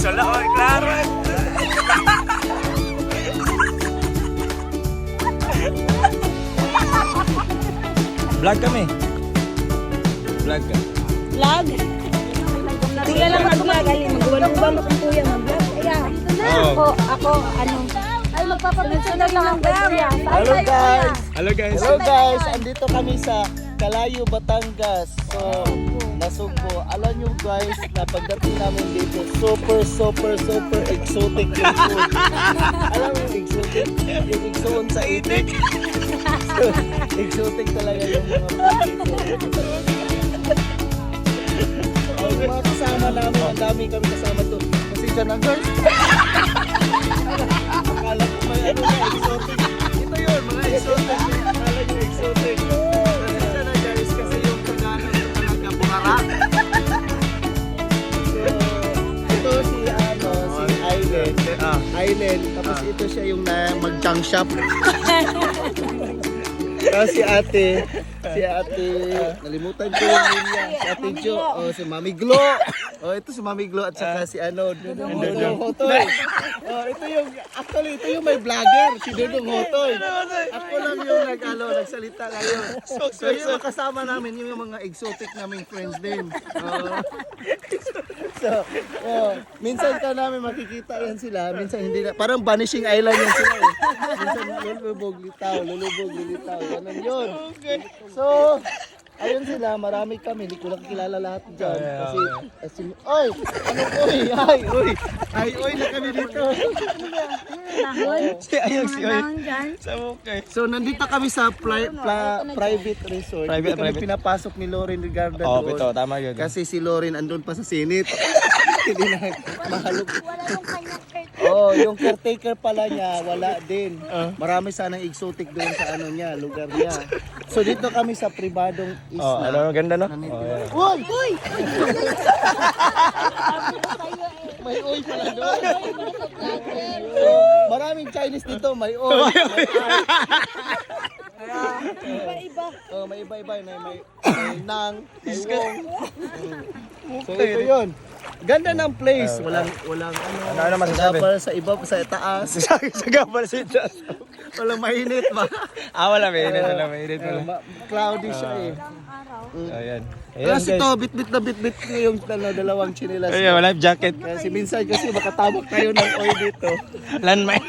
Sala ko, klaro. Vlog kami. Vlog ka. Vlog? Tingnan lang mag-vlog. Mag-uwalong-uwalong kung kuya mag-vlog. Ayan. Ako, ano? Ay, magpapasunod lang ang kuya. Hello guys! Hello guys. Hello guys! Andito kami sa Calayo, Batangas. So, Nasugbo. Alam nyo guys, na pagdating namin dito, super exotic yung food. Alam mo yung exotic? Yung exoon sa itik. So, exotic talaga yung mga food dito. Ang mga kasama namin, ang dami kami kasama to. Kasi dyan ang guys. Akala ko may ano na, exotic. Ito yun, mga exotic. Akala nyo exotic. Pasensya na guys, kasi yung kagano yung talaga bukara. So, ito si Aileen. Aileen, tapos ito siya yung mag-junk shop. Tapos si ate, nalimutan ko yung name niya. Si ate Jo, si Mami Glo. Ito si Mami Glo at saka si Dudong Hotoy. Ito yung, actually, ito yung may vlogger, si Dudong Hotoy. Ako lang yung nagsalita ngayon. So yung kasama namin, yung mga exotic naming friends din. So, minsan ka namin makikita yan sila, minsan hindi na, parang vanishing island yan sila eh. Minsan lulubog, litaw, ganun yun. So, ayun sila, marami kami, hindi ko lang kilala lahat dyan. Kasi, oy na kami dito. Ayun si Oy. Sa mukay. So, nandito kami sa private resort. Hindi kami pinapasok ni Lauren Rigarda Oo, doon. ito, tama yun. Kasi si Lauren andun pa sa Senate. Hindi na mahalog. Yung caretaker pala niya, wala din. Marami sanang exotic doon sa lugar niya. So dito kami sa pribadong isla. Ano, ganda no? Uy! May oy pala doon. Maraming Chinese dito, may oy. Iba-iba. May iba-iba. May nang, may wong. So ito yun. Ganda ng place. Walang Ano masasabi? gapal sa iba, sa taas. Sa gabal si Diyos. Walang mainit ba? Wala mainit. Cloudy siya eh. Ayan. Tapos ito, bit-bit ko yung dalawang chinilas. Ayan, wala jacket. Kasi minsan makatabak tayo ng oil dito. Landmine.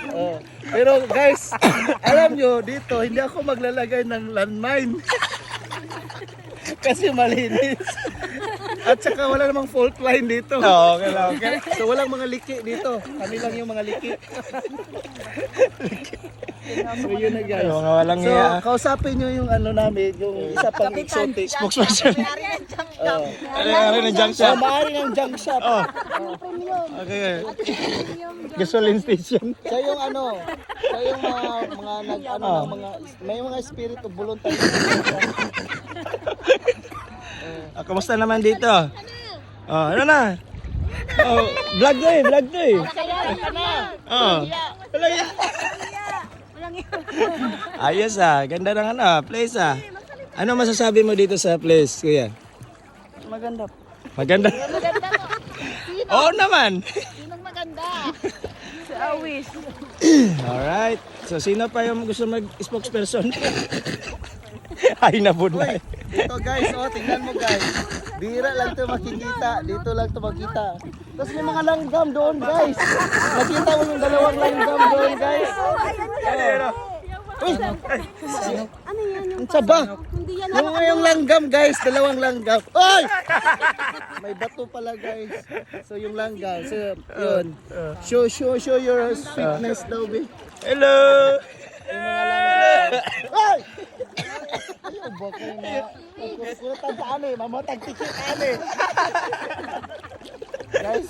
Pero guys, alam nyo, dito, hindi ako maglalagay ng landmine. Kasi malinis. At saka wala namang fault line dito. Okay. So walang mga liki dito. Kami lang yung mga liki. So yun na guys. Mga walang So hiya. kausapin nyo yung namin, yung isa pang exotic. Spokesperson. Ano ng junk shop? Maaari ng junk shop. Okay. Gasoline station. Siya yung siya yung mga may mga espiritu voluntary. Kamusta naman dito? Ano na? Vlog to eh. Ayos ganda ng place Ano masasabi mo dito sa place, kuya? Maganda. Maganda? Oo naman. Sinong maganda? Si Awis. Alright. So sino pa yung gusto mag-spokesperson? Ay nabunay. Ito guys, tingnan mo guys. Bira lang to makikita. Dito lang to makita. Tapos may mga langgam doon guys. Nakita mo yung dalawang langgam doon guys. Uy! Ano yan? Ang saba! Hindi yan. Yung langgam guys, dalawang langgam. Oy! May bato pala guys. So yung langgam. So yun. Show your sweetness daw be. Hello! Yung mga langgam. Ay! Ayun, bokeh na. Kukutan sa mamatag tikit Guys,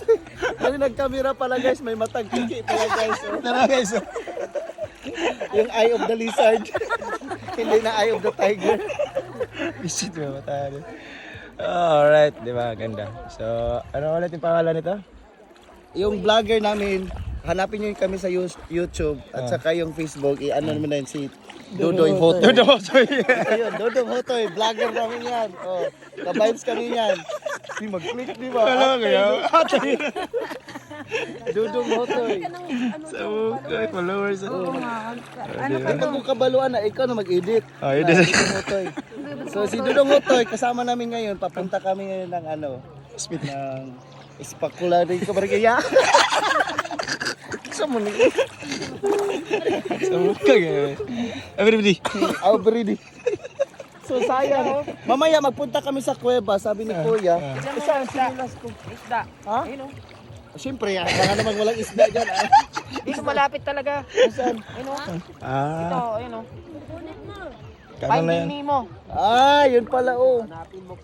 may nagkamera pala guys, may matag tikit pala guys. Tara guys. Yung eye of the lizard. Hindi na eye of the tiger. Visit mo tayo. Alright, di ba? Ganda. So, ano ulit yung pangalan nito? Yung vlogger namin, hanapin nyo kami sa YouTube at saka yung Facebook, i-ano naman na yun si Dudong Hotoy. Dudong Hotoy. Ayun, Dudong Hotoy, vlogger namin yan. Ka-vibes kami yan. Di mag-click, di ba? Ano kaya? Dudong Motoy. Sa Bukay, followers. Oo nga. Ano Ay, pag kung kabaluan na, ikaw na mag-edit. Oh, yun din. Dudong Motoy. So si Dudong Motoy, kasama namin ngayon. Papunta kami ngayon ng ano, Speed. ng Espakula rin ko barigaya. Sa muni. Sa Bukay. Everybody. Already. So sayang. Mamaya magpunta kami sa kuweba, sabi ni Kuya. Saan sinilas ko? Isda. Ha? Ayun o. Siyempre, baka naman walang isda dyan. Ah. Dito malapit talaga. Saan? Ayun o. Ito, Ah, ayun o. kano na yan? Finding Nemo. Ah, yun pala oh.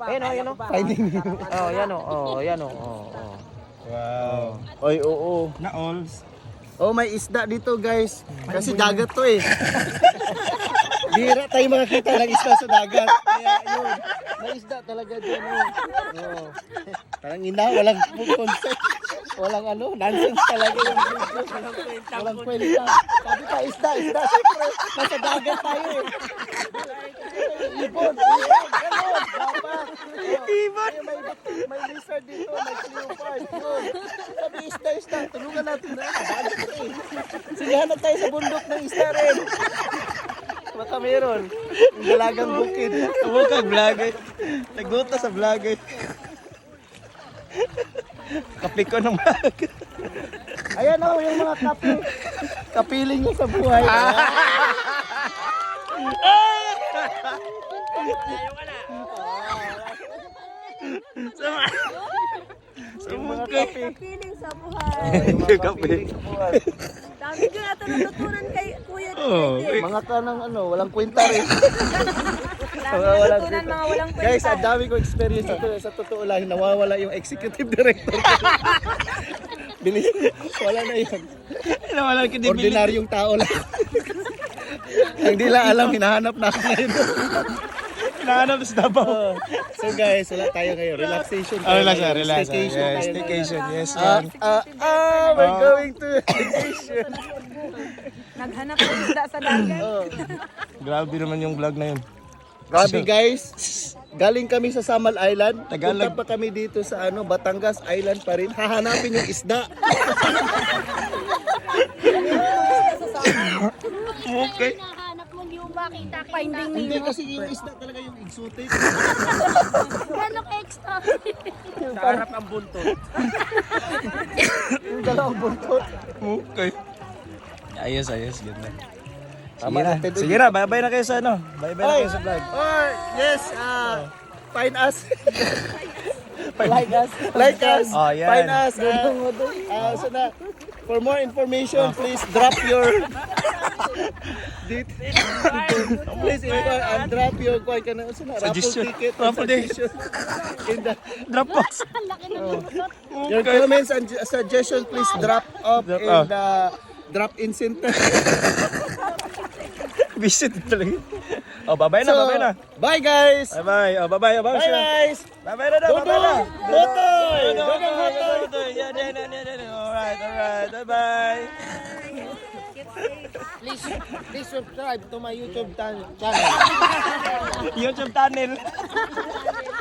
Ayun o, ayun o. Finding Nemo. Oh, yan o. Oh, yan o. Oh, oh. Wow. Oy, oo. Na alls. Oh, may isda dito, guys. Kasi dagat to eh. Bira tayo makakita ng isda sa dagat. Kaya yun, may isda talaga dyan. Oh. Parang ina, walang concept. Walang ano, nonsense talaga yung video. Walang kwenta. Sabi pa, isda. Siyempre, nasa dagat tayo eh. Ibon, ganon, dapat. Ibon. May lizard dito, may leopard. Yun. Sabi, isda. Tulungan natin na. Dagat eh. Sinihanap tayo sa bundok ng isda rin. Baka meron. Yung dalagang bukid. Bukag vlog eh. Naguta sa vlog eh. Kape ko ng vlog. Ayan o, yung mga kape. Kapiling niya sa buhay. Sa Yung mga Bukay. kape. Piling sa buhay. Yung mga Kape. kapiling sa buhay. Dami ko yata natutunan kay Kuya Oh, Dede. Mga ka ng ano, walang kwenta rin. Dami Walang natutunan kwenta. mga walang kwenta. Guys, ang dami ko experience ito. Sa totoo lang, nawawala yung executive director. Bilis, wala na yun. Walang credibility. Ordinaryong tao lang. Ang di lang alam, hinahanap namin ngayon. Hinahanap sa Davao. So guys, wala tayo ngayon. Relaxation Oh, relax ngayon. relax. Staycation Yes, tayo staycation. Yes, ngayon. We're going to vacation. Naghanap ng isda sa dagat. Grabe naman yung vlog na yun. Grabe guys, galing kami sa Samal Island. Tagalog. Punta pa kami dito sa ano, Batangas Island pa rin. Hahanapin yung isda. Okay. Hinahanap mo, hindi mo makita. Finding Hindi Nemo. kasi yung isda talaga yung exotic. Ganong extra. Sa harap ang buntot. Yung dalawang buntot. Okay. Ayos. Ganda. Sige Tama na. natin. Sige na. Bye-bye na kayo sa ano. Bye-bye na Oy, kayo sa vlog. yes, find us. Like us. Oh, yan. Find us. So na, for more information, please drop your please drop your raffle Suggestion. ticket Raffle ticket. suggestion in the Dropbox. your comments and suggestions please drop off Drop in off. the drop-in center. Visit talaga. Oh, bye-bye na. Bye-bye na. Bye guys. Bye-bye. Oh, bye-bye. Bye-bye. Bye guys. Bye-bye na. Bye-bye na. Botoy. Botoy. Yan. Alright. Bye-bye. Please subscribe to my YouTube channel. YouTube channel.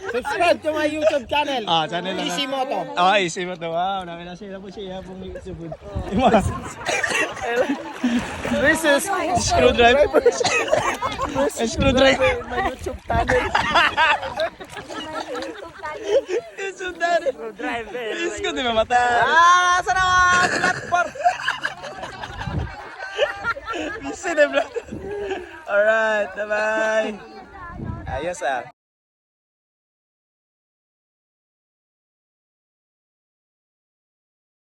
Subscribe to my YouTube channel. Channel na. Easy Moto. Easy mo to. Wow, namin na sila po siya pong YouTube. This is Screwdriver. Screwdriver. my YouTube channel. YouTube channel. Screwdriver. Isko di mamata. Sana platform. Busy na vlog. Alright, bye-bye. Ayos ah.